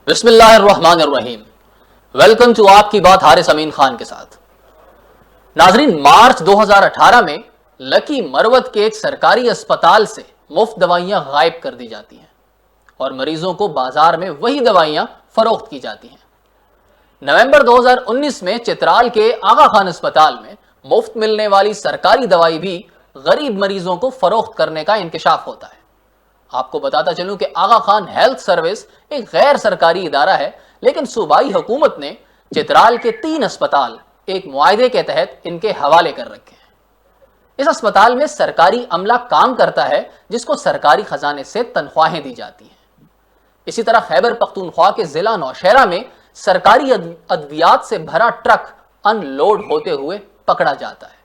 बिस्मिल्लाहिर्रहमानिर्रहीम। Welcome to आपकी बात हारिस अमीन खान के साथ। नाजरीन, मार्च 2018 में लकी मरवत के एक सरकारी अस्पताल से मुफ्त दवाइयां गायब कर दी जाती हैं और मरीजों को बाजार में वही दवाइयां फरोख्त की जाती हैं। नवंबर 2019 में चित्राल के आगा खान अस्पताल में मुफ्त मिलने वाली सरकारी दवाई भी गरीब मरीजों को फरोख्त करने का इंकशाफ होता है। आपको बताता चलूं कि आगा खान हेल्थ सर्विस एक गैर सरकारी इदारा है, लेकिन सूबाई हुकूमत ने चित्राल के 3 अस्पताल एक मुआहदे के तहत इनके हवाले कर रखे हैं। इस अस्पताल में सरकारी अमला काम करता है जिसको सरकारी खजाने से तनख्वाहें दी जाती हैं। इसी तरह खैबर पख्तूनख्वा के जिला नौशहरा में सरकारी अद्वियात से भरा ट्रक अनलोड होते हुए पकड़ा जाता है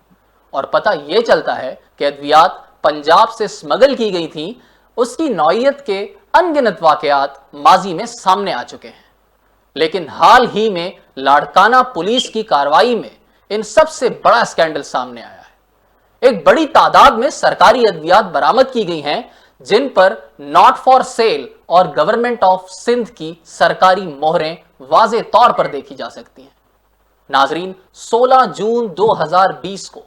और पता यह चलता है कि अद्वियात पंजाब से स्मगल की गई थी। उसकी नौइयत के अनगिनत वाकयात माजी में सामने आ चुके हैं, लेकिन हाल ही में लाड़काना पुलिस की कार्रवाई में इन सबसे बड़ा स्कैंडल सामने आया है। एक बड़ी तादाद में सरकारी अद्वियात बरामद की गई हैं जिन पर नॉट फॉर सेल और गवर्नमेंट ऑफ सिंध की सरकारी मोहरें वाज़े तौर पर देखी जा सकती हैं। नाजरीन, 16 जून 2020 को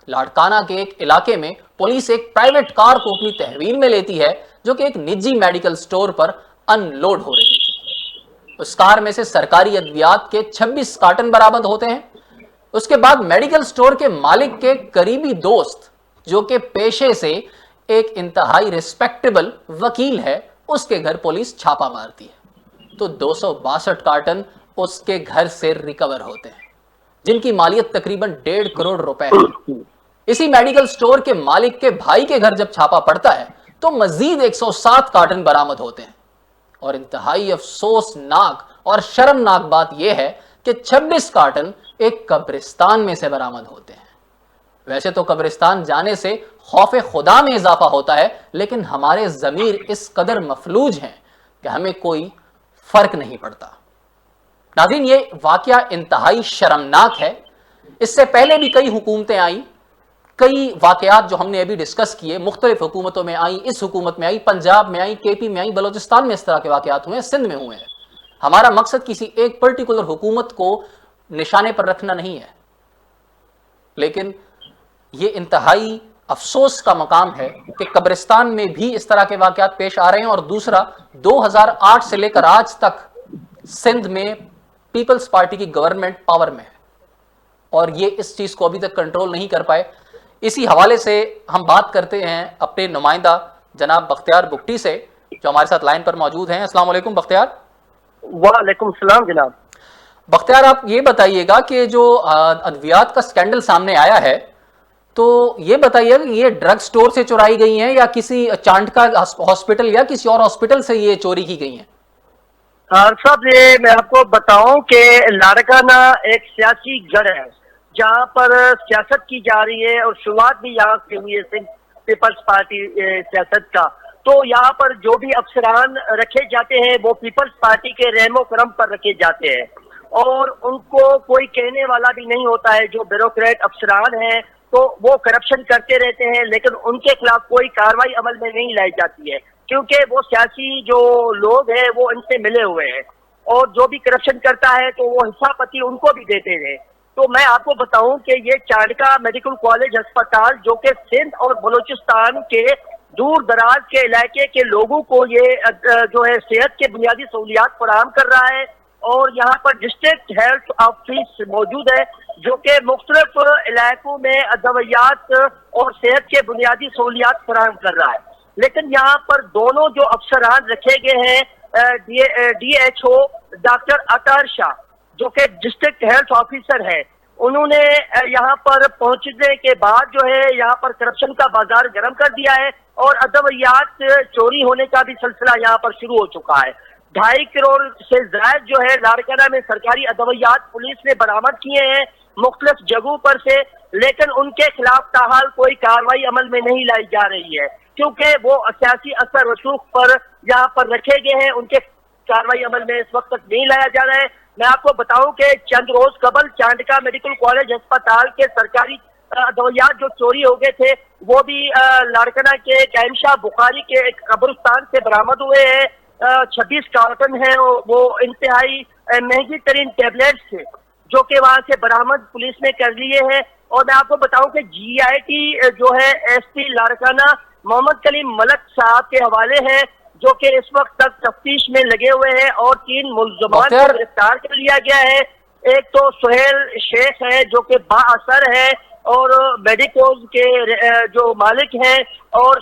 लाड़काना के एक इलाके में पुलिस एक प्राइवेट कार को अपनी तहवील में लेती है जो कि एक निजी मेडिकल स्टोर पर अनलोड हो रही थी। उस कार में से सरकारी अद्वियात के 26 कार्टन बरामद होते हैं। उसके बाद मेडिकल स्टोर के मालिक के करीबी दोस्त, जो कि पेशे से एक इंतहाई रिस्पेक्टेबल वकील है, उसके घर पुलिस छापा मारती है तो 262 कार्टन उसके घर से रिकवर होते हैं, जिनकी मालियत तकरीबन 1.5 करोड़ रुपए है। इसी मेडिकल स्टोर के मालिक के भाई के घर जब छापा पड़ता है तो मजीद 107 कार्टन बरामद होते हैं और इंतहाई अफसोसनाक और शर्मनाक बात यह है कि 26 कार्टन एक कब्रिस्तान में से बरामद होते हैं। वैसे तो कब्रिस्तान जाने से खौफे खुदा में इजाफा होता है, लेकिन हमारे ज़मीर इस कदर मफलूज हैं कि हमें कोई फर्क नहीं पड़ता। नाज़रीन, ये वाकया इंतहाई शर्मनाक है। इससे पहले भी कई हुकूमतें आई, कई वाकयात जो हमने अभी डिस्कस किए मुख्तलिफ हुकूमतों में आई, इस हुकूमत में आई, पंजाब में आई, केपी में आई, बलोचिस्तान में इस तरह के वाकयात हुए हैं, सिंध में हुए हैं। हमारा मकसद किसी एक पर्टिकुलर हुकूमत को निशाने पर रखना नहीं है, लेकिन यह इंतहाई अफसोस का मकाम है कि कब्रिस्तान में भी इस तरह के वाकयात पेश आ रहे हैं। और दूसरा, 2008 से लेकर आज तक सिंध में पीपल्स पार्टी की गवर्नमेंट पावर में है और ये इस चीज को अभी तक कंट्रोल नहीं कर पाए। इसी हवाले से हम बात करते हैं अपने नुमाइंदा जनाब बख्तियार बुगटी से, जो हमारे साथ लाइन पर मौजूद हैं। अस्सलाम वालेकुम बख्तियार। वालेकुम सलाम जनाब। बख्तियार, आप ये बताइएगा कि जो अद्वियात का स्कैंडल सामने आया है, तो ये बताइए कि ये ड्रग स्टोर से चुराई गई हैं या किसी चांटका हॉस्पिटल या किसी और हॉस्पिटल से ये चोरी की गई हैं? साहब, ये मैं आपको बताऊं कि लाड़काना एक सियासी गढ़ है जहां पर सियासत की जा रही है और शुरुआत भी यहाँ से हुई है सिंध पीपल्स पार्टी सियासत का। तो यहाँ पर जो भी अफसरान रखे जाते हैं वो पीपल्स पार्टी के रहमो करम पर रखे जाते हैं और उनको कोई कहने वाला भी नहीं होता है। जो ब्यूरोक्रेट अफसरान हैं तो वो करप्शन करते रहते हैं, लेकिन उनके खिलाफ कोई कार्रवाई अमल में नहीं लाई जाती है क्योंकि वो सियासी जो लोग हैं वो इनसे मिले हुए हैं और जो भी करप्शन करता है तो वो हिस्सापति उनको भी देते हैं। तो मैं आपको बताऊं कि ये चांडका मेडिकल कॉलेज अस्पताल जो कि सिंध और बलूचिस्तान के दूर दराज के इलाके के लोगों को ये जो है सेहत के बुनियादी सहूलियात फराहम कर रहा है और यहाँ पर डिस्ट्रिक्ट हेल्थ ऑफिस मौजूद है जो कि मुख्तलिफ इलाकों में दवाइयात और सेहत के बुनियादी सहूलियात फराहम कर रहा है। लेकिन यहाँ पर दोनों जो अफसरान रखे गए हैं, DHO डॉक्टर अतर शाह जो कि डिस्ट्रिक्ट हेल्थ ऑफिसर है, उन्होंने यहाँ पर पहुंचने के बाद जो है यहाँ पर करप्शन का बाजार गर्म कर दिया है और अदवियात चोरी होने का भी सिलसिला यहाँ पर शुरू हो चुका है। 2.5 करोड़ से ज्यादा जो है लाड़काना में सरकारी अदवियात पुलिस ने बरामद किए हैं मुख्तलिफ जगहों पर से, लेकिन उनके खिलाफ ताहाल कोई कार्रवाई अमल में नहीं लाई जा रही है क्योंकि वो सियासी असर रसूख पर यहाँ पर रखे गए हैं। उनके कार्रवाई अमल में इस वक्त तक नहीं लाया जा रहा है। मैं आपको बताऊं कि चंद रोज कबल चांडका मेडिकल कॉलेज अस्पताल के सरकारी दवाइयात जो चोरी हो गए थे, वो भी लाड़काना के कैमशाह बुखारी के एक कब्रिस्तान से बरामद हुए हैं 26 कार्टन है वो इंतहाई महंगी तरीन टेबलेट्स थे जो कि वहां से बरामद पुलिस ने कर लिए हैं। और मैं आपको बताऊं कि GIT जो है SP लाड़काना मोहम्मद कलीम मलक साहब के हवाले है जो कि इस वक्त तक तफ्तीश में लगे हुए हैं और 3 मुल्ज़मान को गिरफ्तार कर लिया गया है। एक तो सुहेल शेख है जो कि बाअसर है और मेडिकोज के जो मालिक हैं और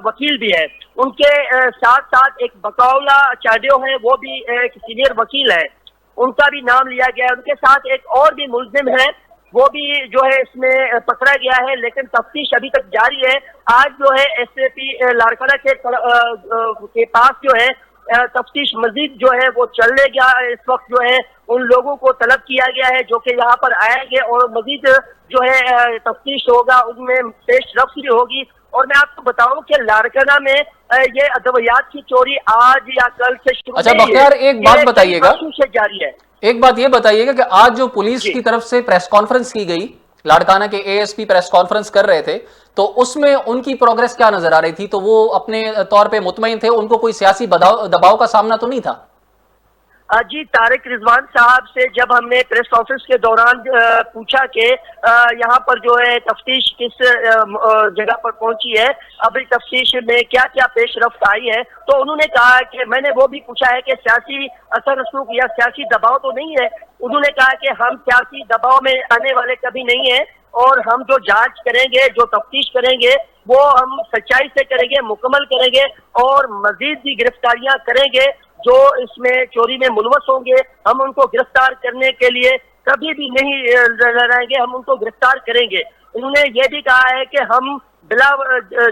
वकील भी है। उनके साथ साथ एक बकौला चाडियो है, वो भी एक सीनियर वकील है, उनका भी नाम लिया गया है। उनके साथ एक और भी मुल्जिम है, वो भी जो है इसमें पकड़ा गया है, लेकिन तफ्तीश अभी तक जारी है। आज जो है SAP लाड़काना के पास जो है तफ्तीश मजीद जो है वो चलने गया। इस वक्त जो है उन लोगों को तलब किया गया है जो कि यहाँ पर आएंगे और मजीद जो है तफ्तीश होगा, उनमें पेश रफ्त होगी। और मैं आपको बताऊं कि लाड़काना में ये अद्वियात की चोरी आज या कल से शुरू। अच्छा बख्तियार, एक बात बताइएगा, से जारी है। एक बात ये बताइएगा कि आज जो पुलिस की तरफ से प्रेस कॉन्फ्रेंस की गई, लाड़काना के ASP प्रेस कॉन्फ्रेंस कर रहे थे, तो उसमें उनकी प्रोग्रेस क्या नजर आ रही थी? तो वो अपने तौर पे मुतमईन थे, उनको कोई सियासी दबाव का सामना तो नहीं था? जी, तारिक रिजवान साहब से जब हमने प्रेस कॉन्फ्रेंस के दौरान पूछा कि यहाँ पर जो है तफ्तीश किस जगह पर पहुंची है, अभी तफ्तीश में क्या क्या पेश रफ्त आई है, तो उन्होंने कहा कि मैंने वो भी पूछा है कि सियासी असर रसूख या सियासी दबाव तो नहीं है। उन्होंने कहा कि हम सियासी दबाव में आने वाले कभी नहीं है और हम जो जांच करेंगे, जो तफ्तीश करेंगे, वो हम सच्चाई से करेंगे, मुकम्मल करेंगे और मजीद भी गिरफ्तारियां करेंगे। जो इसमें चोरी में मुलवस होंगे हम उनको गिरफ्तार करने के लिए कभी भी नहीं डरेंगे, हम उनको गिरफ्तार करेंगे। उन्होंने ये भी कहा है कि हम बिला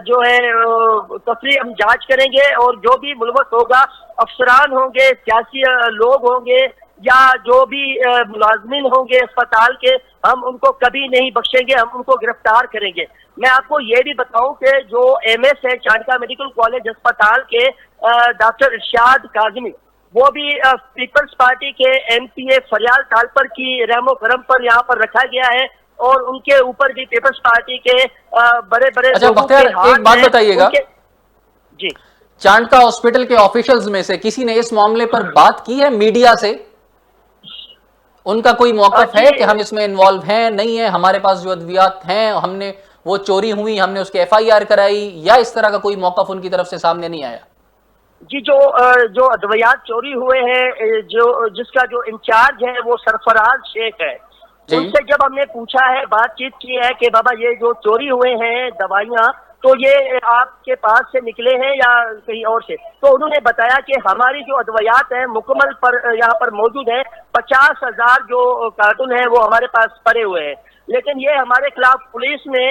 जो है तफरी हम जांच करेंगे और जो भी मुलवस होगा, अफसरान होंगे, सियासी लोग होंगे या जो भी मुलाजमीन होंगे अस्पताल के, हम उनको कभी नहीं बख्शेंगे, हम उनको गिरफ्तार करेंगे। मैं आपको ये भी बताऊं कि जो MS है चांदका मेडिकल कॉलेज अस्पताल के डॉक्टर इरशाद काजमी, वो भी पीपल्स पार्टी के MPA फरियाल तालपर की रहमो करम पर यहाँ पर रखा गया है और उनके ऊपर भी पीपल्स पार्टी के बड़े बड़े। अच्छा बख्तियार, एक बात बताइएगा, जी, चांदका हॉस्पिटल के ऑफिशियल्स में से किसी ने इस मामले पर बात की है मीडिया से? उनका कोई मौकफ है कि हम इसमें इन्वॉल्व हैं, नहीं है, हमारे पास जो अद्वियात हैं, हमने वो चोरी हुई, हमने उसके FIR कराई, या इस तरह का कोई मौकफ उनकी तरफ से सामने नहीं आया? जी, जो अद्वियात चोरी हुए हैं, जिसका जो इंचार्ज है वो सरफराज शेख है, उनसे जब हमने पूछा है, बातचीत की है कि बाबा ये जो चोरी हुए हैं दवाइयाँ, तो ये आपके पास से निकले हैं या कहीं और से, तो उन्होंने बताया कि हमारी जो अद्वियात है मुकम्मल पर यहाँ पर मौजूद है, 50,000 जो कार्टून है वो हमारे पास पड़े हुए हैं। लेकिन ये हमारे खिलाफ पुलिस ने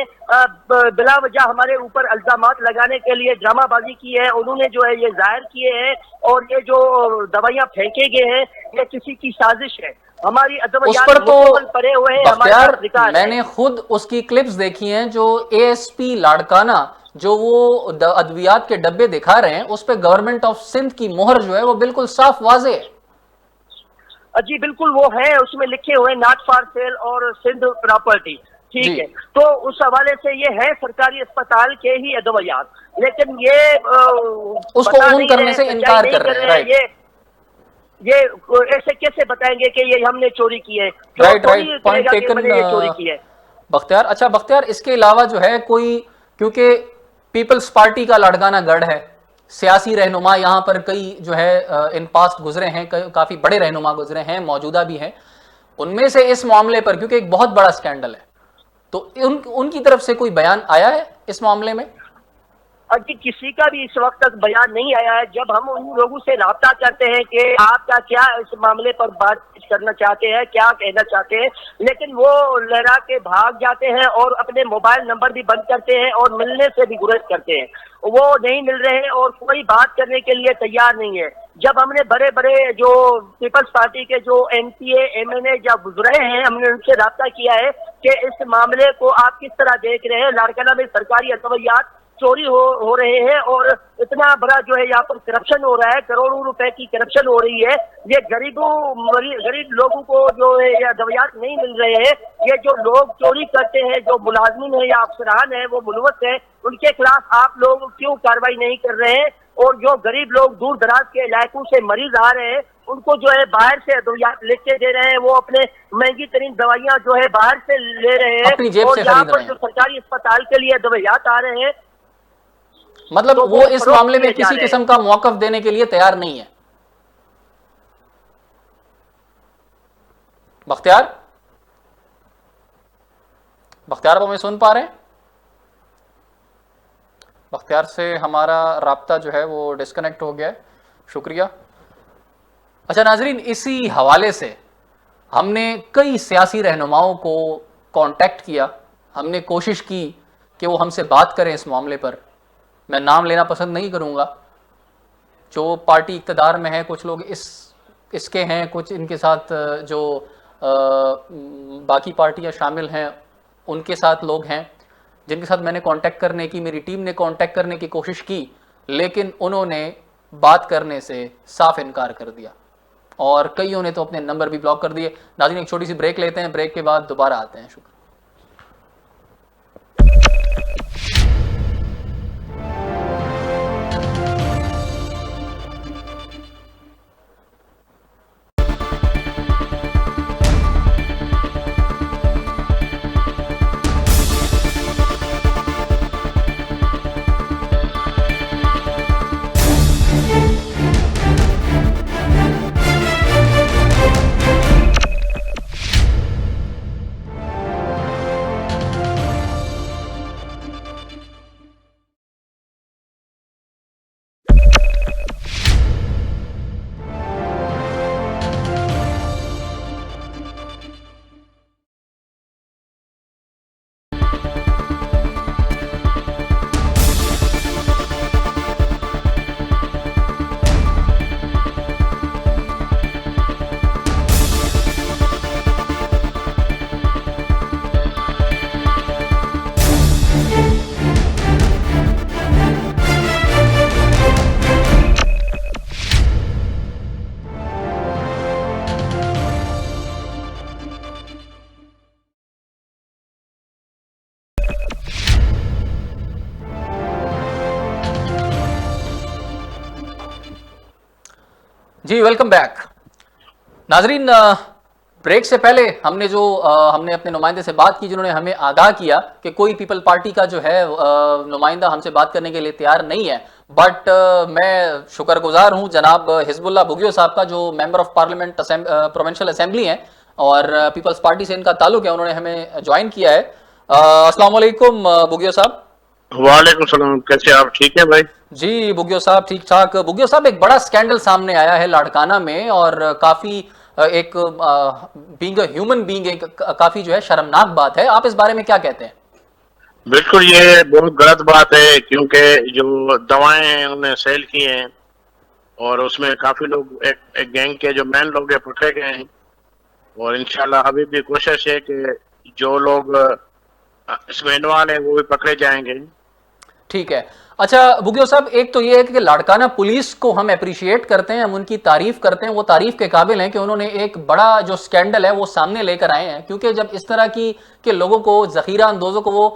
बिला वजह हमारे ऊपर इल्जामात लगाने के लिए ड्रामाबाजी की है। उन्होंने जो है ये जाहिर किए हैं और ये जो दवाइयाँ फेंके गए हैं ये किसी की साजिश है। हमारी उस पर तो पड़े हुए हैं, हमारे मैंने खुद उसकी क्लिप्स देखी हैं, जो ASP लाड़काना जो वो अद्वियात के डब्बे दिखा रहे हैं, उस पे गवर्नमेंट ऑफ सिंध की मोहर जो है वो बिल्कुल साफ वाजे है। जी बिल्कुल, वो है, उसमें लिखे हुए नॉट फॉर सेल और सिंध प्रॉपर्टी, ठीक है। तो उस हवाले से ये है सरकारी अस्पताल के ही अद्वियात, लेकिन ये उसको ओन करने से इनकार कर रहे हैं। ये ऐसे कैसे बताएंगे कि ये हमने चोरी की है? राइट, पॉइंट टेकन चोरी की है बख्तियार। अच्छा बख्तियार, इसके अलावा जो है कोई, क्योंकि पीपल्स पार्टी का लाड़काना गढ़ है, सियासी रहनुमा यहाँ पर कई जो है इन पास्ट गुजरे हैं, काफी बड़े रहनुमा गुजरे हैं, मौजूदा भी हैं, उनमें से इस मामले पर क्योंकि एक बहुत बड़ा स्कैंडल है, तो उनकी तरफ से कोई बयान आया है इस मामले में? अभी किसी का भी इस वक्त तक बयान नहीं आया है। जब हम उन लोगों से राब्ता करते हैं कि आपका क्या इस मामले पर बातचीत करना चाहते हैं, क्या कहना चाहते हैं, लेकिन वो लहरा के भाग जाते हैं और अपने मोबाइल नंबर भी बंद करते हैं और मिलने से भी गुरेज करते हैं। वो नहीं मिल रहे हैं और कोई बात करने के लिए तैयार नहीं है। जब हमने बड़े बड़े जो पीपल्स पार्टी के जो MPA MNA जब गुजरे हैं, हमने उनसे राब्ता किया है कि इस मामले को आप किस तरह देख रहे हैं। लाड़काना में सरकारी अद्वियात चोरी हो रहे हैं और इतना बड़ा जो है यहाँ पर करप्शन हो रहा है, करोड़ों रुपए की करप्शन हो रही है। ये गरीब लोगों को जो है ये अद्वियात नहीं मिल रहे हैं। ये जो लोग चोरी करते हैं, जो मुलाजमीन है या अफसरान है वो मुलवस है, उनके खिलाफ आप लोग क्यों कार्रवाई नहीं कर रहे हैं? और जो गरीब लोग दूर दराज के इलाकों से मरीज आ रहे हैं उनको जो है बाहर से अद्वियात लेके दे रहे हैं, वो अपने महंगी तरीन दवाइयां जो है बाहर से ले रहे हैं अपनी जेब और से यहाँ खरीद पर रहे जो हैं। सरकारी अस्पताल के लिए दवाइयात आ रहे हैं मतलब तो वो इस फरोख्त मामले में किए जा किसी रहे हैं। किस्म का मौकफ देने के लिए तैयार नहीं है। बख्तियार, बख्तियार आप हमें सुन पा रहे हैं? बख्तियार से हमारा राब्ता जो है वो डिस्कनेक्ट हो गया है। शुक्रिया। अच्छा नाजरीन, इसी हवाले से हमने कई सियासी रहनुमाओं को कांटेक्ट किया, हमने कोशिश की कि वो हमसे बात करें इस मामले पर। मैं नाम लेना पसंद नहीं करूंगा। जो पार्टी इक़्तिदार में है, कुछ लोग इसके हैं, कुछ इनके साथ जो बाकी पार्टियां शामिल हैं उनके साथ लोग हैं जिनके साथ मैंने कांटेक्ट करने की, मेरी टीम ने कांटेक्ट करने की कोशिश की, लेकिन उन्होंने बात करने से साफ इनकार कर दिया और कईयों ने तो अपने नंबर भी ब्लॉक कर दिए। नाज़रीन, एक छोटी सी ब्रेक लेते हैं, ब्रेक के बाद दोबारा आते हैं। शुक्रिया। जी वेलकम बैक। नाजरीन, ब्रेक से पहले हमने अपने नुमाइंदे से बात की जिन्होंने हमें आगाह किया कि कोई पीपल पार्टी का जो है नुमाइंदा हमसे बात करने के लिए तैयार नहीं है। बट मैं शुक्रगुजार हूं जनाब हिजबुल्लाह बुगियो साहब का, जो member of parliament provincial assembly हैं और पीपल्स पार्टी से इनका ताल्लुक है। उन्होंने हमें ज्वाइन किया है। अस्सलाम वालेकुम बुगियो साहब। वालेकुम सलाम, कैसे आप? ठीक है भाई? जी बुगियो साहब, ठीक ठाक। बुगियो साहब, एक बड़ा स्कैंडल सामने आया है लाड़काना में और काफी एक बीइंग अ ह्यूमन बीइंग एक काफी जो है शर्मनाक बात है। आप इस बारे में क्या कहते हैं? बिल्कुल, ये बहुत गलत बात है क्योंकि जो दवाएं हैं उन्हें सेल की हैं और उसमें काफी लोग एक गैंग के जो मैन लोग हैं पकड़े गए हैं और इंशाल्लाह अभी भी कोशिश है कि जो लोग इसमें इन्वॉल्व हैं वो भी पकड़े जाएंगे। ठीक है। अच्छा बुगियो साहब, एक तो ये है कि लाड़काना पुलिस को हम अप्रिशिएट करते हैं, हम उनकी तारीफ करते हैं, वो तारीफ के काबिल हैं कि उन्होंने एक बड़ा जो स्कैंडल है वो सामने लेकर आए हैं। क्योंकि जब इस तरह की के लोगों को, जखीरा अंदोजों को वो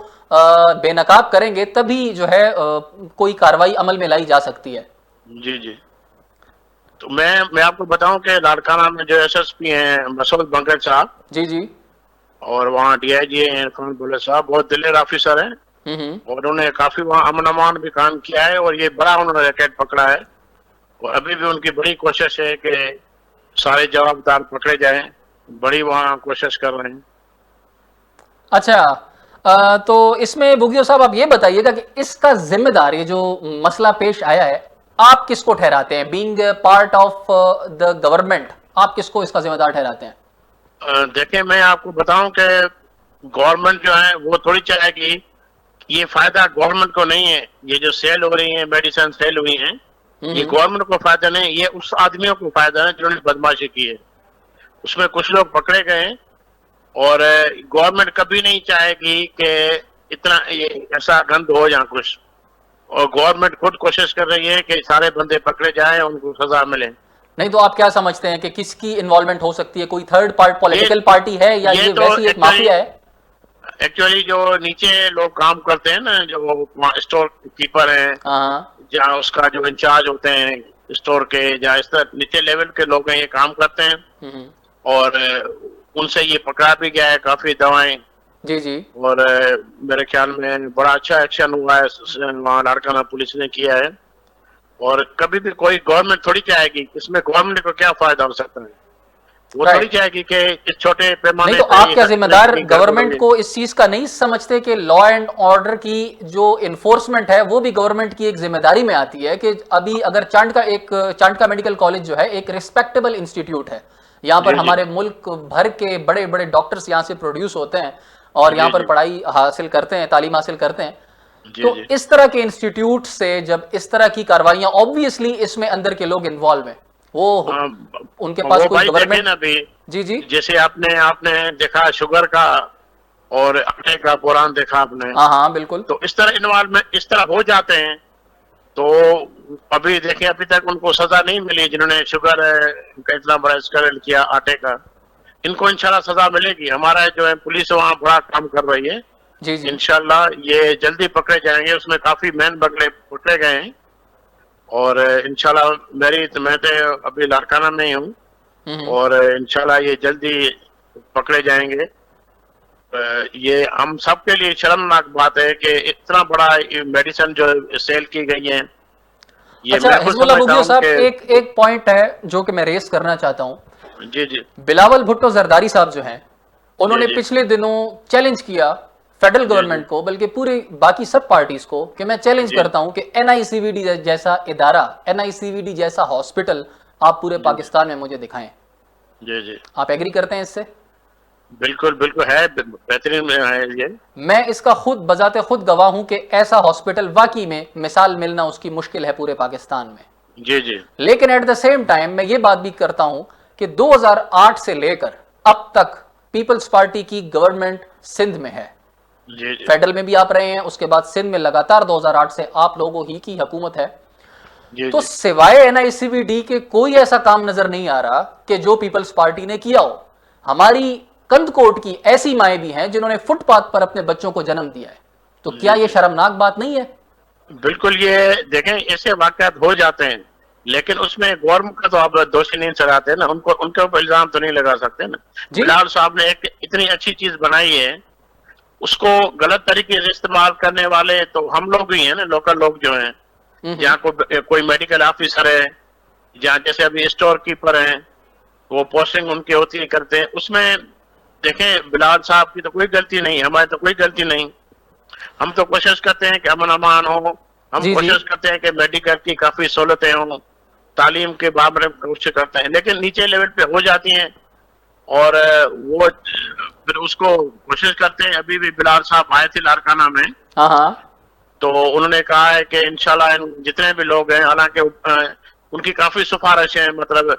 बेनकाब करेंगे तभी जो है कोई कार्रवाई अमल में लाई जा सकती है। जी जी। तो मैं आपको बताऊं कि लाड़काना में जो SSP हैं मसूद बंकर साहब, जी जी, और वहाँ DIG हैं इरफान बुल्ले साहब, बहुत दिलेर ऑफिसर हैं और उन्होंने काफी वहाँ अमन अमान भी काम किया है और ये बड़ा उन्होंने रैकेट पकड़ा है और अभी भी उनकी बड़ी कोशिश है कि सारे जवाबदार पकड़े जाएं। बड़ी वहाँ कोशिश कर रहे हैं। अच्छा, तो इसमें बुगियो साहब आप ये बताइएगा कि इसका जिम्मेदार, ये जो मसला पेश आया है, आप किसको ठहराते हैं? Being part of the government, आप किसको इसका जिम्मेदार ठहराते हैं? देखें, मैं आपको बताऊं कि गवर्नमेंट जो है वो थोड़ी चाहेगी, ये फायदा गवर्नमेंट को नहीं है। ये जो सेल हो रही है, मेडिसिन सेल हुई है, ये गवर्नमेंट को फायदा नहीं, ये उस आदमियों को फायदा है जिन्होंने बदमाशी की है। उसमें कुछ लोग पकड़े गए हैं और गवर्नमेंट कभी नहीं चाहेगी कि इतना ऐसा गंद हो या कुछ, और गवर्नमेंट खुद कोशिश कर रही है कि सारे बंदे पकड़े जाएं, उनको सजा मिले। नहीं तो आप क्या समझते हैं कि किसकी इन्वॉल्वमेंट हो सकती है? कोई थर्ड पॉलिटिकल पार्टी है या ये तो वैसी एक माफिया है? एक्चुअली जो नीचे लोग काम करते हैं ना, जो स्टोर कीपर हैं, जहाँ उसका जो इंचार्ज होते हैं स्टोर के, जहाँ इस तरह नीचे लेवल के लोग हैं ये काम करते हैं, और उनसे ये पकड़ा भी गया है काफी दवाएं। जी जी। और मेरे ख्याल में बड़ा अच्छा एक्शन हुआ है वहाँ लाड़काना पुलिस ने किया है। और कभी भी कोई गवर्नमेंट थोड़ी चाहेगी, इसमें गवर्नमेंट को क्या फायदा हो सकता है, वो थोड़ी चाहेगी कि इस छोटे पैमाने नहीं तो आप क्या जिम्मेदार गवर्नमेंट को इस चीज का नहीं समझते कि लॉ एंड ऑर्डर की जो इन्फोर्समेंट है वो भी गवर्नमेंट की एक जिम्मेदारी में आती है? कि अभी अगर चांडका मेडिकल कॉलेज जो है एक रिस्पेक्टेबल इंस्टीट्यूट है, यहाँ पर हमारे मुल्क भर के बड़े बड़े डॉक्टर्स यहाँ से प्रोड्यूस होते हैं और यहाँ पर पढ़ाई हासिल करते हैं, तालीम हासिल करते हैं। तो इस तरह के इंस्टीट्यूट से जब इस तरह की कार्रवाइयां, ऑब्वियसली इसमें अंदर के लोग इन्वॉल्व हैं, वो उनके पास कोई गवर्नमेंट। अभी जी जी। जैसे आपने देखा शुगर का और आटे का पुराण देखा आपने। हाँ हाँ बिल्कुल। तो इस तरह इन्वॉल्वमेंट इस तरह हो जाते हैं। तो अभी देखिए अभी तक उनको सजा नहीं मिली जिन्होंने शुगर का इतना बड़ा स्कैंडल किया आटे का। इनको इंशाल्लाह सजा मिलेगी। हमारा जो है पुलिस वहाँ बड़ा काम कर रही है। जी जी। इंशाल्लाह ये जल्दी पकड़े जाएंगे। उसमें काफी मैन बगले पकड़े गए हैं और इंशाल्लाह मैं तो अभी लाड़काना में ही हूँ और इंशाल्लाह ये जल्दी पकड़े जाएंगे। ये हम सबके लिए शर्मनाक बात है कि इतना बड़ा मेडिसिन जो सेल की गई है। ये अच्छा हिजबुल्लाह बुगियो साहब, एक पॉइंट है जो कि मैं रेस करना चाहता हूँ। जी जी। बिलावल भुट्टो जरदारी साहब जो हैं, उन्होंने पिछले दिनों चैलेंज किया फेडरल गवर्नमेंट को, बल्कि पूरी बाकी सब पार्टीज को, कि मैं चैलेंज करता हूं कि एनआईसीवीडी जैसा इदारा, एनआईसीवीडी जैसा हॉस्पिटल आप पूरे पाकिस्तान में मुझे दिखाएं। जी जी। आप एग्री करते हैं इससे? बिल्कुल बिल्कुल है, बेहतरीन है ये। मैं इसका खुद बजाते खुद गवाह हूं कि ऐसा हॉस्पिटल वाकई में मिसाल मिलना उसकी मुश्किल है पूरे पाकिस्तान में। जी जी। लेकिन एट द सेम टाइम मैं ये बात भी करता हूं कि 2008 से लेकर अब तक पीपल्स पार्टी की गवर्नमेंट सिंध में है। जी जी। फेडरल में भी आप रहे हैं, उसके बाद सिंध में लगातार 2008 से आप लोगों ही की हुकूमत है। जी तो जी। सिवाय एनआईसीवीडी के कोई ऐसा काम नजर नहीं आ रहा कि जो पीपल्स पार्टी ने किया हो। हमारी कंदकोट की ऐसी माएं भी हैं जिन्होंने फुटपाथ पर अपने बच्चों को जन्म दिया है। तो क्या ये शर्मनाक बात नहीं है? बिल्कुल। ये देखें ऐसे वाकयात हो जाते हैं, लेकिन उसमें गवर्नमेंट का तो आप दोषी नहीं ठहराते ना, उनके ऊपर इल्जाम तो नहीं लगा सकते ना। बिलावल साहब ने एक इतनी अच्छी चीज बनाई है, उसको गलत तरीके से इस्तेमाल करने वाले तो हम लोग ही हैं ना, लोकल लोग जो हैं। जहाँ कोई मेडिकल ऑफिसर है, जहाँ जैसे अभी स्टोर कीपर हैं, वो पोस्टिंग उनकी होती है करते हैं। उसमें देखें बिलावल साहब की तो कोई गलती नहीं, हमारी तो कोई गलती नहीं। हम तो कोशिश करते हैं कि अमन अमान हो, हम कोशिश करते हैं कि मेडिकल की काफी सहूलतें हों, तालीम के बारे में कोशिश करते हैं, लेकिन नीचे लेवल पे हो जाती हैं और वो फिर उसको कोशिश करते हैं। अभी भी बिलावल साहब आए थे लाड़काना में, तो उन्होंने कहा है कि इंशाल्लाह जितने भी लोग हैं, हालांकि उनकी काफी सिफारिश है, मतलब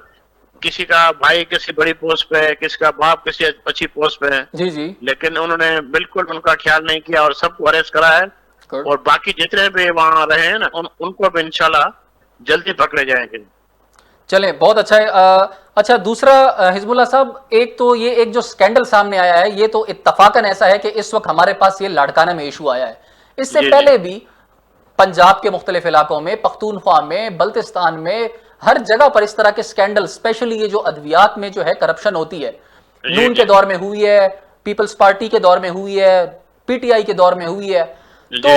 किसी का भाई किसी बड़ी पोस्ट पे है, किसी का बाप किसी अच्छी पोस्ट पे है। जी जी। लेकिन उन्होंने बिल्कुल उनका ख्याल नहीं किया और सबको अरेस्ट करा है। और बाकी जितने भी वहां रहे हैं ना, उनको भी इंशाल्लाह जल्दी पकड़े जाएंगे। चले, बहुत अच्छा है। अच्छा, दूसरा हिजबुल्लाह साहब, एक जो स्कैंडल सामने आया है, ये तो इत्तफाकन ऐसा है कि इस वक्त हमारे पास ये लाड़काना में इशू आया है। इससे पहले भी पंजाब के मुख्तलिफ इलाकों में, पख्तूनख्वा में, बल्तिस्तान में, हर जगह पर इस तरह के स्कैंडल, स्पेशली ये जो अद्वियात में जो है करप्शन होती है, नून के दौर में हुई है, पीपल्स पार्टी के दौर में हुई है, पीटीआई के दौर में हुई है। तो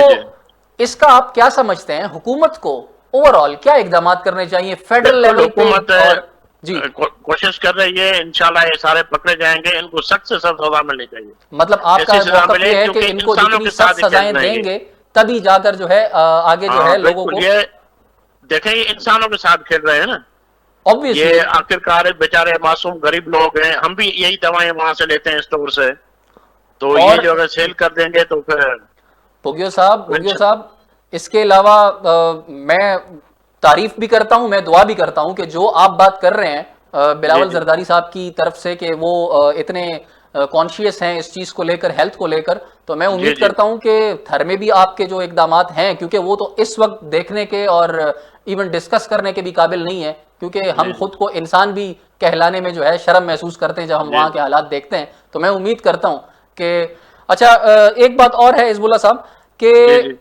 इसका आप क्या समझते हैं? हुकूमत को ओवरऑल क्या इकदाम करने चाहिए फेडरल लेवल पे? और जी कोशिश कर रही है, इंशाल्लाह ये सारे पकड़े जाएंगे, इनको सख्त से सख्त सजा मिलनी चाहिए। मतलब आपका मौक़िफ़ ये है कि इनको जितनी सख्त सजाएं देंगे तभी जाकर जो है आगे जो है लोगों को। ये देखें, ये इंसानों के साथ खेल रहे हैं ना, ऑब्वियसली। ये आखिरकार बेचारे मासूम गरीब लोग हैं, हम भी यही दवाएं वहां से लेते हैं स्टोर से, तो ये जो अगर सेल कर देंगे तो फिर। बुगियो साहब, इसके अलावा मैं तारीफ भी करता हूं, मैं दुआ भी करता हूं कि जो आप बात कर रहे हैं बिलावल जरदारी साहब की तरफ से कि वो इतने कॉन्शियस हैं इस चीज को लेकर, हेल्थ को लेकर, तो मैं उम्मीद करता हूं कि थर में भी आपके जो इकदामात हैं, क्योंकि वो तो इस वक्त देखने के और इवन डिस्कस करने के भी काबिल नहीं है, क्योंकि हम खुद को इंसान भी कहलाने में जो है शर्म महसूस करते हैं जब हम वहाँ के हालात देखते हैं। तो मैं उम्मीद करता हूँ कि अच्छा, एक बात और है हिजबुल्लाह साहब कि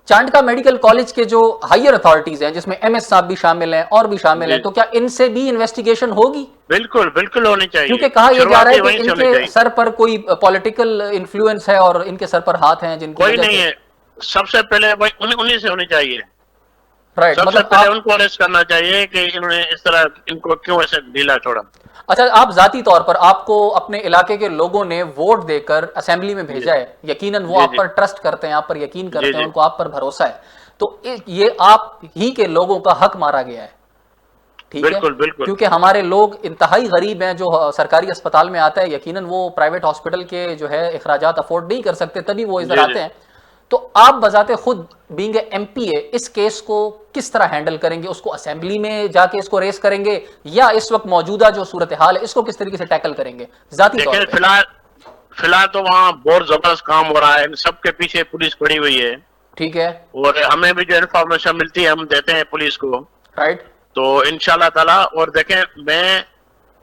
चांडका मेडिकल कॉलेज के जो हायर अथॉरिटीज हैं, जिसमें एमएस साहब भी शामिल हैं और भी शामिल हैं, तो क्या इनसे भी इन्वेस्टिगेशन होगी? बिल्कुल बिल्कुल होनी चाहिए, क्योंकि कहा यह जा रहा है कि वहीं से होनी इनके चाहिए। सर पर कोई पॉलिटिकल इन्फ्लुएंस है और इनके सर पर हाथ हैं जिनकी कोई वजह नहीं से। है, सबसे पहले उन्हीं से होनी चाहिए। राइट, सबसे मतलब पहले आप, उनको अरेस्ट करना चाहिए कि इन्होंने इस तरह इनको क्यों ऐसे ढीला छोड़ा। अच्छा, आप जाती तौर पर, आपको अपने इलाके के लोगों ने वोट देकर असेंबली में भेजा है, यकीनन वो जी, आप जी। पर ट्रस्ट करते हैं, आप पर यकीन करते जी, हैं, जी। उनको आप पर भरोसा है, तो ये आप ही के लोगों का हक मारा गया है, ठीक है? बिल्कुल बिल्कुल। क्योंकि हमारे लोग इंतहाई गरीब हैं, जो सरकारी अस्पताल में आता है, यकीनन वो प्राइवेट हॉस्पिटल के जो है अखराजात अफोर्ड नहीं कर सकते, तभी वो इधर जी, जी। आते हैं। तो आप बजाते खुद बीइंग एमपीए इस केस को किस तरह हैंडल करेंगे? उसको असेंबली में जाके इसको रेस करेंगे, या इस वक्त मौजूदा जो सूरत हाल है इसको किस तरीके से टैकल करेंगे जाती तौर देखिए, पे? फिलहाल तो वहाँ बहुत जबरदस्त काम हो रहा है, सबके पीछे पुलिस पड़ी हुई है, ठीक है, और हमें भी जो इन्फॉर्मेशन मिलती है हम देते हैं पुलिस को, राइट, तो इंशाल्लाह ताला। और देखें, मैं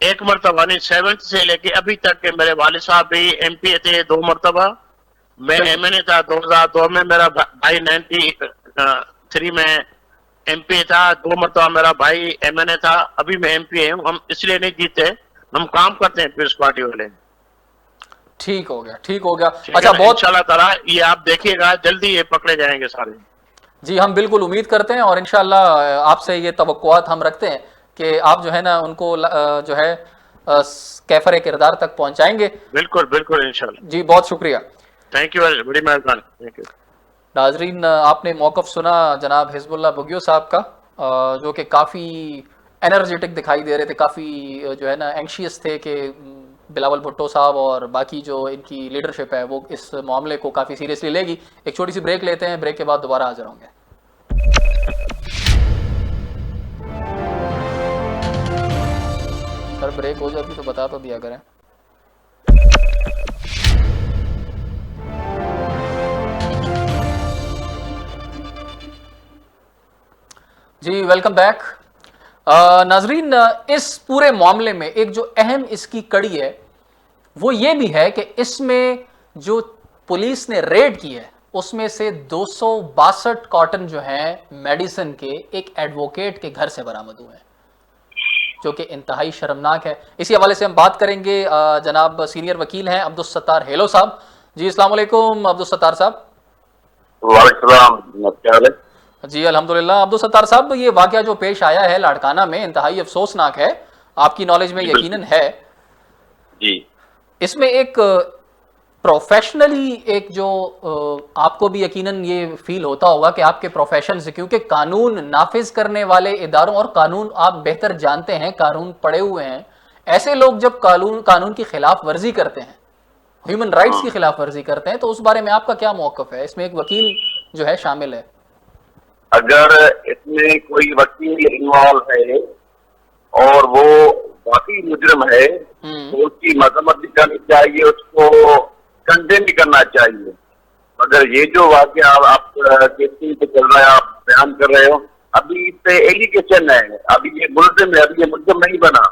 एक मरतबा नहीं, 7th से लेके अभी तक के मेरे वालिद साहब भी एमपी थे 2 मरतबा, मैं एमएनए था 2002 में, मेरा भाई 93 में एमपी था, 2 मरतबा मेरा भाई एमएनए था, अभी मैं एमपी हूँ। हम इसलिए नहीं जीते, हम काम करते हैं पीपल्स पार्टी वाले। ठीक हो गया, ठीक हो गया। ठीक अच्छा, है ना? बहुत, इंशाल्लाह ताला ये आप देखिएगा, जल्दी ये पकड़े जाएंगे सारे। जी हम बिल्कुल उम्मीद करते हैं, और इंशाल्लाह आपसे ये तवक्कुआत हम रखते हैं कि आप जो है ना उनको जो है कैफर किरदार तक पहुंचाएंगे। बिल्कुल बिल्कुल इंशाल्लाह। जी बहुत शुक्रिया। थैंक यू, बड़ी मेहरबानी, थैंक यू। नाजरीन, आपने मौक़िफ़ सुना जनाब हिज़्बुल्लाह बुगियो साहब का, जो कि काफ़ी एनर्जेटिक दिखाई दे रहे थे, काफ़ी जो है ना एंशियस थे कि बिलावल भुट्टो साहब और बाकी जो इनकी लीडरशिप है वो इस मामले को काफ़ी सीरियसली लेगी। एक छोटी सी ब्रेक लेते हैं, ब्रेक के बाद दोबारा हाजिर होंगे। सर ब्रेक हो जाती तो बता तो दिया करें। जी वेलकम बैक। नाजरीन, इस पूरे मामले में एक जो अहम इसकी कड़ी है वो ये भी है कि इसमें जो पुलिस ने रेड की है उसमें से 262 कॉटन जो है मेडिसिन के एक एडवोकेट के घर से बरामद हुए हैं, जो कि इंतहाई शर्मनाक है। इसी हवाले से हम बात करेंगे। जनाब सीनियर वकील हैं अब्दुल सत्तार हेलो साहब। जी अस्सलाम वालेकुम अब्दुल सत्तार साहब। वालेकुम। जी अल्हम्दुलिल्लाह। अब्दुल सत्तार साहब, ये वाकया जो पेश आया है लाड़काना में इंतहाई अफसोसनाक है, आपकी नॉलेज में यकीनन है। जी, इसमें एक प्रोफेशनली एक जो आपको भी यकीनन ये फील होता होगा कि आपके प्रोफेशन से, क्योंकि कानून नाफिज करने वाले इदारों, और कानून आप बेहतर जानते हैं, कानून पढ़े हुए हैं, ऐसे लोग जब कानून की खिलाफ वर्जी करते हैं, ह्यूमन राइट्स की खिलाफ वर्जी करते हैं, तो उस बारे में आपका क्या मौक़िफ़ है? इसमें एक वकील जो है शामिल है। अगर इसमें कोई वकील इन्वॉल्व है और वो वाकई मुजरिम है तो उसकी मजम्मत भी करनी चाहिए, उसको कंडेम भी करना चाहिए। मगर ये जो वाकया आप केस पे चल रहा है, आप बयान कर रहे हो, अभी इस पे एलिगेशन है, अभी ये मुलजिम है, अभी ये मुलजिम नहीं बना।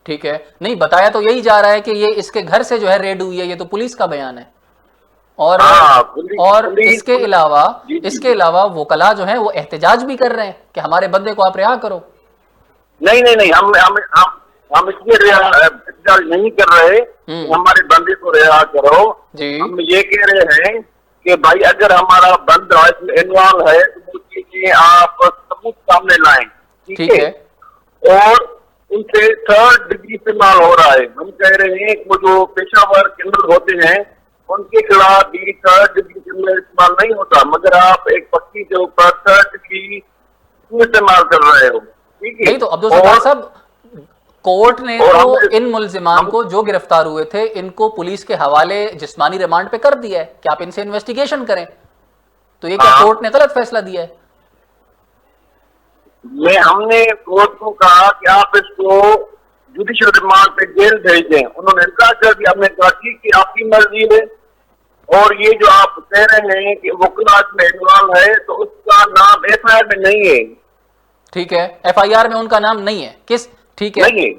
ठीक है, नहीं बताया तो यही जा रहा है कि ये इसके घर से जो है रेड हुई है, ये तो पुलिस का बयान है। और इसके अलावा वकला जो है वो एहतजाज भी कर रहे हैं कि हमारे बंदे को आप रिहा करो। नहीं, हम इसलिए एहतजाज नहीं कर रहे, हमारे बंदे को रिहा करो जी। हम ये कह रहे हैं कि भाई अगर हमारा बंदा इसमें इन्वॉल्व है तो चीजें आप सबूत सामने लाएं, ठीक है? और उनसे 3rd डिग्री इस्तेमाल हो रहा है। हम कह रहे हैं कि वो जो पेशावर क्रिमिनल होते हैं उनके खिलाफ भी 3rd डिग्री क्रिमिनल इस्तेमाल नहीं होता, मगर आप एक पक्की के ऊपर 3rd डिग्री इस्तेमाल कर रहे हो, ठीक है? नहीं तो अब्दुल सत्तार साहब, कोर्ट ने तो इन मुल्जिमान को जो गिरफ्तार हुए थे इनको पुलिस के हवाले जिस्मानी रिमांड पे कर दिया है कि आप इनसे इन्वेस्टिगेशन करें, तो ये क्या कोर्ट ने गलत फैसला दिया है? हमने कोर्ट को कहा कि आप इसको जुडिशियल रिमांड पे जेल भेज दें, उन्होंने इनकार कर दिया। हमने कहा ठीक है, आपकी मर्जी है। और ये जो आप कह रहे हैं कि वकीलात में इन्वॉल्व है, तो उसका नाम FIR में नहीं है। ठीक है, FIR में उनका नाम नहीं है, किस? ठीक है, नहीं है।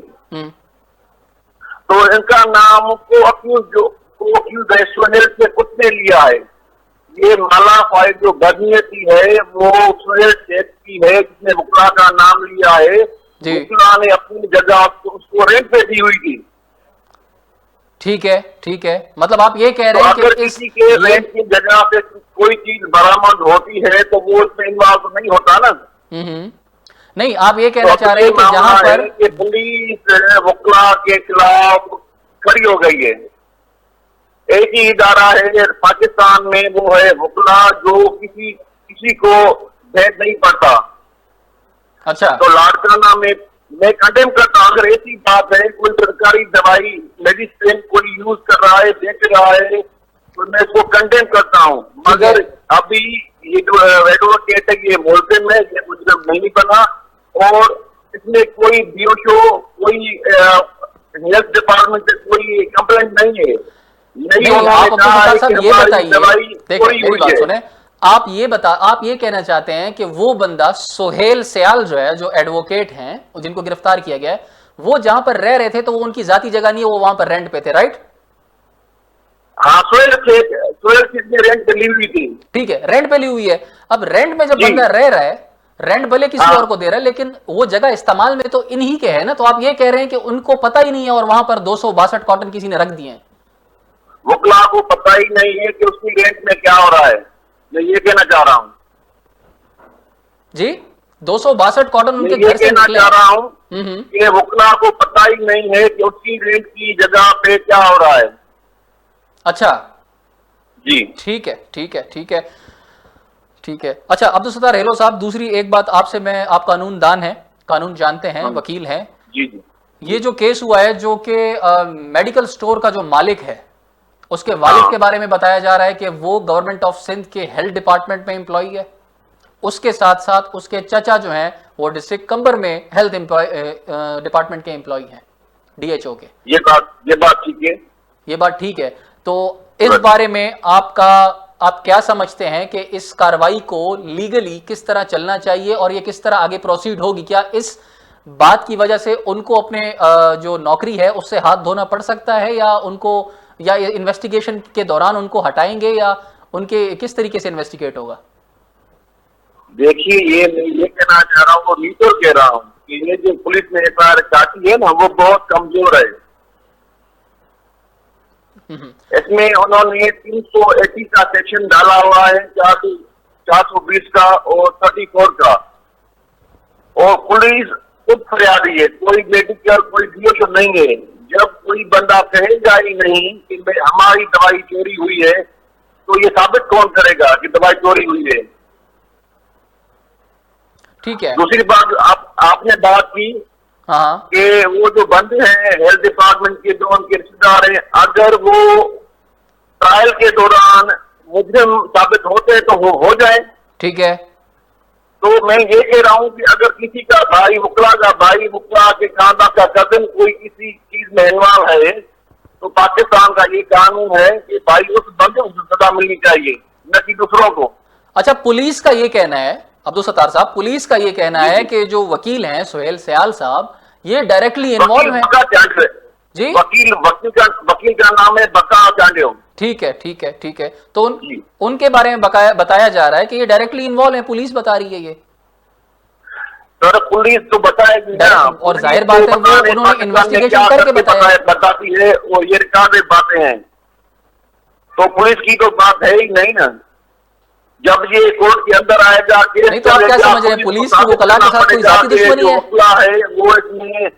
तो इनका नाम को अक्यूज है, सुहेल से उसने लिया है, ये माला फाइल जो बदनीयती है वो सुहेल शेख की है, जिसने वकला का नाम लिया है। वकला ने अपनी जगह उसको रेंट पे दी हुई थी। ठीक है, ठीक है, मतलब आप ये कह रहे हैं कि किसी के रेंट की जगह पे कोई चीज बरामद होती है तो वो उसमें इन्वॉल्व नहीं होता ना। नहीं, आप ये कहना चाह रहे हैं कि जहां पर पुलिस वकला के खिलाफ खड़ी हो गई है। एक ही इदारा है पाकिस्तान में, वो है वकला, जो किसी को भेद नहीं पड़ता। अच्छा, तो लाड़काना में मैं कंडेम करता हूँ। अगर ऐसी बात है, कोई सरकारी दवाई मेडिसिन कोई यूज कर रहा है, बेच रहा है, तो मैं इसको कंडेम करता हूँ। मगर अभी ये जो एडवोकेट है ये मुल्जिम है, ये मुजरिम नहीं बना, और इसमें कोई बीओशो, कोई हेल्थ डिपार्टमेंट से कोई कंप्लेंट नहीं है। नहीं, आप साहब ये बताइए, देखिए मेरी बात सुने, आप ये कहना चाहते हैं कि वो बंदा सुहेल सयाल जो है, जो एडवोकेट हैं, जिनको गिरफ्तार किया गया है, वो जहां पर रह रहे थे तो वो उनकी जाती जगह नहीं है, वो वहां पर रेंट पे थे, राइट? हाँ, सुहेल शेख ने रेंट पे ली हुई थी। ठीक है, रेंट पे ली हुई है। अब रेंट में जब बंदा रह रहा है, रेंट भले किसी और को दे रहा है, लेकिन वो जगह इस्तेमाल में तो इन्हीं के है ना। तो आप ये कह रहे हैं कि उनको पता ही नहीं है और वहां पर 262 कॉटन किसी ने रख दिए हैं। वकला को पता ही नहीं है कि उसकी रेंट में क्या हो रहा है, मैं ये कहना चाह रहा हूँ जी। 262 कॉटन उनके घर से कहना चाह रहा हूँ कि वकला को पता ही नहीं है कि उसकी रेंट की जगह पे क्या हो रहा है। अच्छा जी, ठीक है, ठीक है, ठीक है, ठीक है। अच्छा अब्दुल सत्तार हेलो साहब, दूसरी एक बात आपसे, मैं, आप कानून दान हैं, कानून जानते हैं, वकील हैं। जी जी। ये जो केस हुआ है, जो कि मेडिकल स्टोर का जो मालिक है, उसके वालिद के बारे में बताया जा रहा है कि वो गवर्नमेंट ऑफ सिंध के हेल्थ डिपार्टमेंट में एम्प्लॉई है। उसके साथ साथ उसके चचा जो हैं वो डिस्ट्रिक्ट कंबर में हेल्थ डिपार्टमेंट के एम्प्लॉई हैं, डीएचओ के। ये बात ठीक है, ये बात ठीक है। तो इस बारे में आप क्या समझते हैं कि इस कार्रवाई को लीगली किस तरह चलना चाहिए और ये किस तरह आगे प्रोसीड होगी? क्या इस बात की वजह से उनको अपने जो नौकरी है उससे हाथ धोना पड़ सकता है, या इन्वेस्टिगेशन के दौरान उनको हटाएंगे, या उनके किस तरीके से इन्वेस्टिगेट होगा? देखिए, ये कहना चाह रहा हूँ, वो नहीं तो कह रहा हूँ कि ये जो पुलिस ने एफआईआर काटी है ना, वो बहुत कमजोर है। इसमें उन्होंने 380 का सेक्शन डाला हुआ है, 420 का और 34 का, और पुलिस खुद फरियादी है, कोई मेडिकल कोई बीओशो नहीं है। जब कोई बंदा कहेगा ही नहीं कि हमारी दवाई चोरी हुई है, तो ये साबित कौन करेगा कि दवाई चोरी हुई है? ठीक है। दूसरी बात, आपने बात की कि वो जो बंदे हैं हेल्थ डिपार्टमेंट के, जो उनके रिश्तेदार हैं, अगर वो ट्रायल के दौरान मुजरिम साबित होते तो वो हो जाए। ठीक है। तो मैं ये कह रहा हूँ कि अगर किसी का भाई वकला का भाई, वकला के खानदान का कजन कोई किसी चीज में इन्वॉल्व है, तो पाकिस्तान का ये कानून है कि भाई उस बंदे को सजा मिलनी चाहिए, न कि दूसरों को। अच्छा, पुलिस का ये कहना है, अब्दुल सत्तार साहब, पुलिस का ये कहना है कि जो वकील हैं सुहेल सयाल साहब, ये डायरेक्टली इन्वॉल्व हैं जी। वकील का नाम है बका चांडे। ठीक है, ठीक है, ठीक है। तो उनके बारे में बताया जा रहा है कि ये डायरेक्टली इन्वॉल्व है, पुलिस बता रही है ये। सर पुलिस तो बताएगी ना, और जाहिर बात है वो उन्होंने इन्वेस्टिगेशन करके बताती है, और ये रिकॉर्डेड बातें हैं, तो पुलिस की तो बात है ही नहीं ना। जब ये कोर्ट के अंदर आएगा, नहीं तो आप क्या समझ रहे हैं, पुलिस की वकला के साथ कोई जाती दुश्मनी है? वो इसमें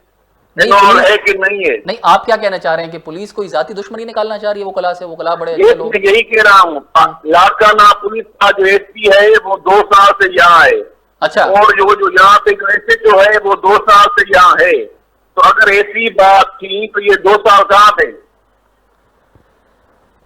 इन्वॉल्व है कि नहीं है? नहीं, आप क्या कहना चाह रहे हैं कि पुलिस कोई जाती दुश्मनी निकालना चाह रही है वकला से? वकला बड़े अच्छे लोग, यही कह रहा हूँ। लाड़काना पुलिस का जो एसपी है वो 2 साल से यहाँ है। अच्छा। और जो यहाँ पे जो एसएचओ है वो 2 साल से यहाँ है। तो अगर ऐसी बात थी तो ये 2 साल कहाँ थे?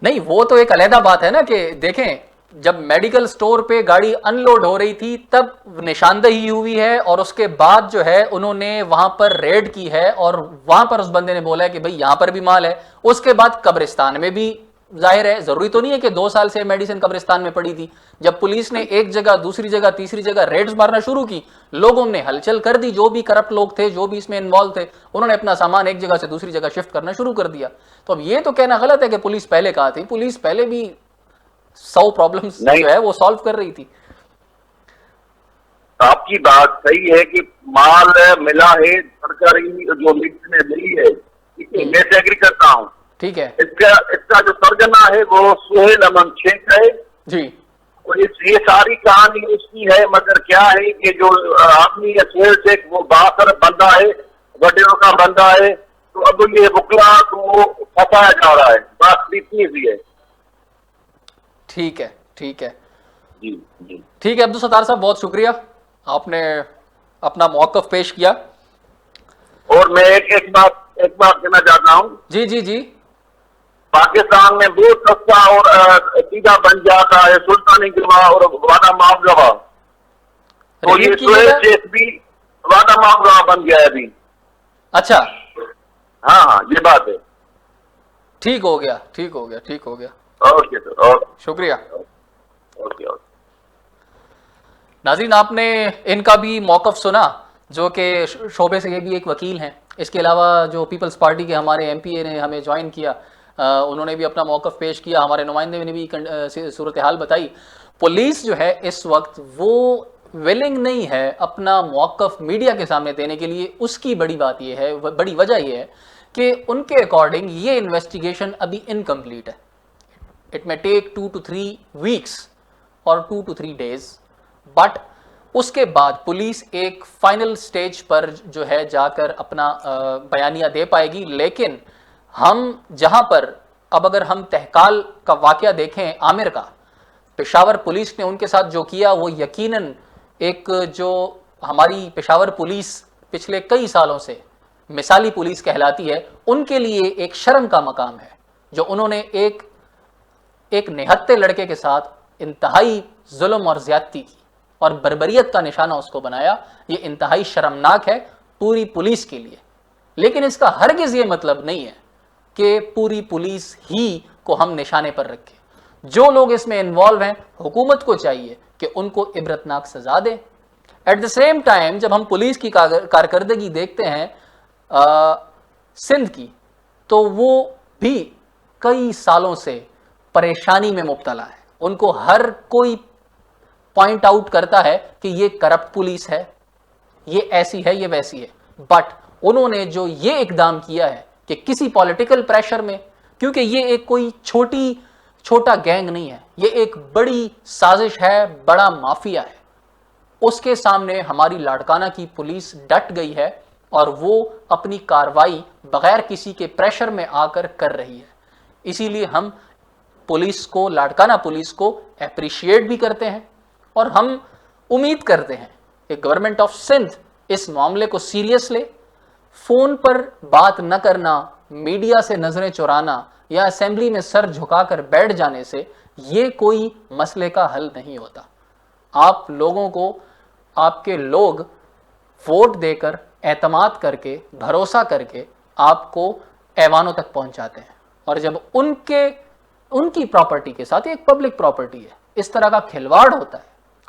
नहीं, वो तो एक अलहदा बात है ना कि देखें, जब मेडिकल स्टोर पे गाड़ी अनलोड हो रही थी तब निशानदेही हुई है, और उसके बाद जो है उन्होंने वहां पर रेड की है, और वहां पर उस बंदे ने बोला है कि भाई यहां पर भी माल है। उसके बाद कब्रिस्तान में भी, जाहिर है जरूरी तो नहीं है कि 2 साल से मेडिसिन कब्रिस्तान में पड़ी थी। जब पुलिस ने एक जगह, दूसरी जगह, तीसरी जगह रेड्स मारना शुरू की, लोगों ने हलचल कर दी, जो भी करप्ट लोग थे, जो भी इसमें इन्वॉल्व थे, उन्होंने अपना सामान एक जगह से दूसरी जगह शिफ्ट करना शुरू कर दिया। तो अब ये तो कहना गलत है कि पुलिस पहले कहा थी, पुलिस पहले भी 100 प्रॉब्लम्स जो है वो सॉल्व कर रही थी। आपकी बात सही है कि माल मिला है, सरकारी जो लीड में मिली है, मैं से एग्री करता हूँ। ठीक है। इसका जो तर्जमा है वो सुहेल अमन शेख है जी। और ये सारी कहानी उसकी है, मगर क्या है कि जो आदमी है सुहेल शेख वो बासर बंदा है, वडेरों का बंदा है, तो अब ये बुकला को फंसाया जा रहा है, बात इतनी सी है। ठीक है, ठीक है जी जी ठीक है। अब्दुल सत्तार साहब बहुत शुक्रिया, आपने अपना मौक़िफ़ पेश किया। और मैं एक बात कहना चाहता हूँ। जी जी जी। पाकिस्तान में बहुत सस्ता और सीधा बन जाता है सुल्तानी गवाह और वादा माफ गवाह, तो ये सुहेल शेख भी वादा माफ गवाह बन गया है अभी। अच्छा, हाँ, ये बात है। ठीक हो गया, ठीक हो गया, ठीक हो गया। ओके सर, ओके, शुक्रिया। ओके। नाज़रीन, आपने इनका भी मौक़िफ़ सुना, जो कि शोबे से ये भी एक वकील हैं। इसके अलावा जो पीपल्स पार्टी के हमारे एमपी ने हमें ज्वाइन किया, उन्होंने भी अपना मौक़िफ़ पेश किया, हमारे नुमाइंदे ने भी सूरत हाल बताई। पुलिस जो है इस वक्त वो विलिंग नहीं है अपना मौक़िफ़ मीडिया के सामने देने के लिए। उसकी बड़ी बात यह है, बड़ी वजह यह है कि उनके अकॉर्डिंग ये इन्वेस्टिगेशन अभी इनकम्प्लीट है। It may take 2 to 3 weeks और 2 to 3 डेज, बट उसके बाद पुलिस एक फाइनल स्टेज पर जो है जाकर अपना बयानिया दे पाएगी। लेकिन हम जहां पर अब अगर हम तहकाल का वाकया देखें आमिर का, पेशावर पुलिस ने उनके साथ जो किया वो यकीनन एक जो हमारी पेशावर पुलिस पिछले कई सालों से मिसाली पुलिस कहलाती है, उनके लिए एक शर्म का मकाम है। जो उन्होंने एक निहत्ते लड़के के साथ इंतहाई जुल्म और ज्यादती की और बर्बरियत का निशाना उसको बनाया, ये इंतहाई शर्मनाक है पूरी पुलिस के लिए। लेकिन इसका हरगिज़ ये मतलब नहीं है कि पूरी पुलिस ही को हम निशाने पर रखें। जो लोग इसमें इन्वॉल्व हैं, हुकूमत को चाहिए कि उनको इबरतनाक सजा दें। एट द सेम टाइम जब हम पुलिस की कारकर्दगी देखते हैं सिंध की, तो वो भी कई सालों से परेशानी में मुब्तला है। उनको हर कोई पॉइंट आउट करता है कि ये करप्ट पुलिस है, ये ऐसी है, ये वैसी है, बट उन्होंने जो ये इकदाम किया है कि किसी पॉलिटिकल प्रेशर में, क्योंकि ये एक कोई छोटा गैंग नहीं है, ये एक बड़ी साजिश है, बड़ा माफिया है, उसके सामने हमारी लाड़काना की पुलिस डट गई है और वो अपनी कार्रवाई बगैर किसी के प्रेशर में आकर कर रही है। इसीलिए हम पुलिस को, लाड़काना पुलिस को अप्रिशिएट भी करते हैं और हम उम्मीद करते हैं कि गवर्नमेंट ऑफ सिंध इस मामले को सीरियस ले। फोन पर बात न करना, मीडिया से नजरें चुराना या असेंबली में सर झुकाकर बैठ जाने से ये कोई मसले का हल नहीं होता। आप लोगों को, आपके लोग वोट देकर, एतमाद करके, भरोसा करके आपको ऐवानों तक पहुंचाते हैं, और जब उनकी प्रॉपर्टी के साथ, एक पब्लिक प्रॉपर्टी है, इस तरह का खिलवाड़ होता है,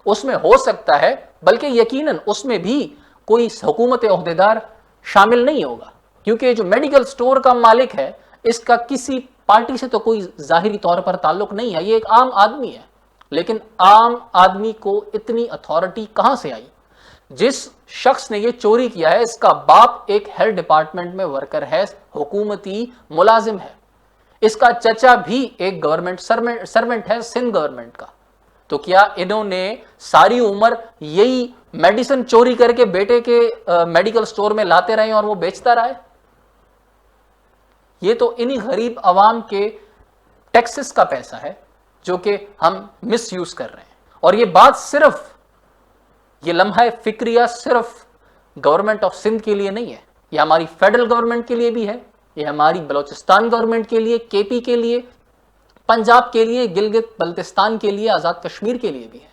उसमें हो सकता है, बल्कि यकीनन उसमें भी कोई हुकूमत ओहदेदार शामिल नहीं होगा, क्योंकि जो मेडिकल स्टोर का मालिक है इसका किसी पार्टी से तो कोई जाहिरी तौर पर ताल्लुक नहीं है, ये एक आम आदमी है। लेकिन आम आदमी को इतनी अथॉरिटी कहां से आई? जिस शख्स ने ये चोरी किया है, इसका बाप एक हेल्थ डिपार्टमेंट में वर्कर है, हुकूमती मुलाजिम है, इसका चचा भी एक गवर्नमेंट सर्वेंट है सिंध गवर्नमेंट का। तो क्या इन्होंने सारी उम्र यही मेडिसिन चोरी करके बेटे के मेडिकल स्टोर में लाते रहे और वो बेचता रहा है? ये तो इन्हीं गरीब आवाम के टैक्सेस का पैसा है जो कि हम मिस यूज कर रहे हैं। और ये बात सिर्फ, ये लम्हा फिक्रिया सिर्फ गवर्नमेंट ऑफ सिंध के लिए नहीं है, ये हमारी फेडरल गवर्नमेंट के लिए भी है, ये हमारी बलोचिस्तान गवर्नमेंट के लिए, केपी के लिए, पंजाब के लिए, गिलगित बल्तिस्तान के लिए, आज़ाद कश्मीर के लिए भी है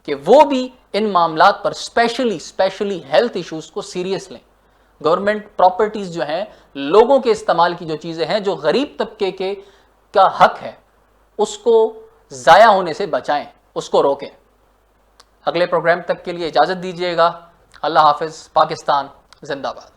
कि वो भी इन मामलात पर स्पेशली हेल्थ इश्यूज को सीरियस लें। गवर्नमेंट प्रॉपर्टीज जो हैं, लोगों के इस्तेमाल की जो चीज़ें हैं, जो गरीब तबके का हक है, उसको ज़ाया होने से बचाएं, उसको रोकें। अगले प्रोग्राम तक के लिए इजाज़त दीजिएगा। अल्लाह हाफिज़। पाकिस्तान जिंदाबाद।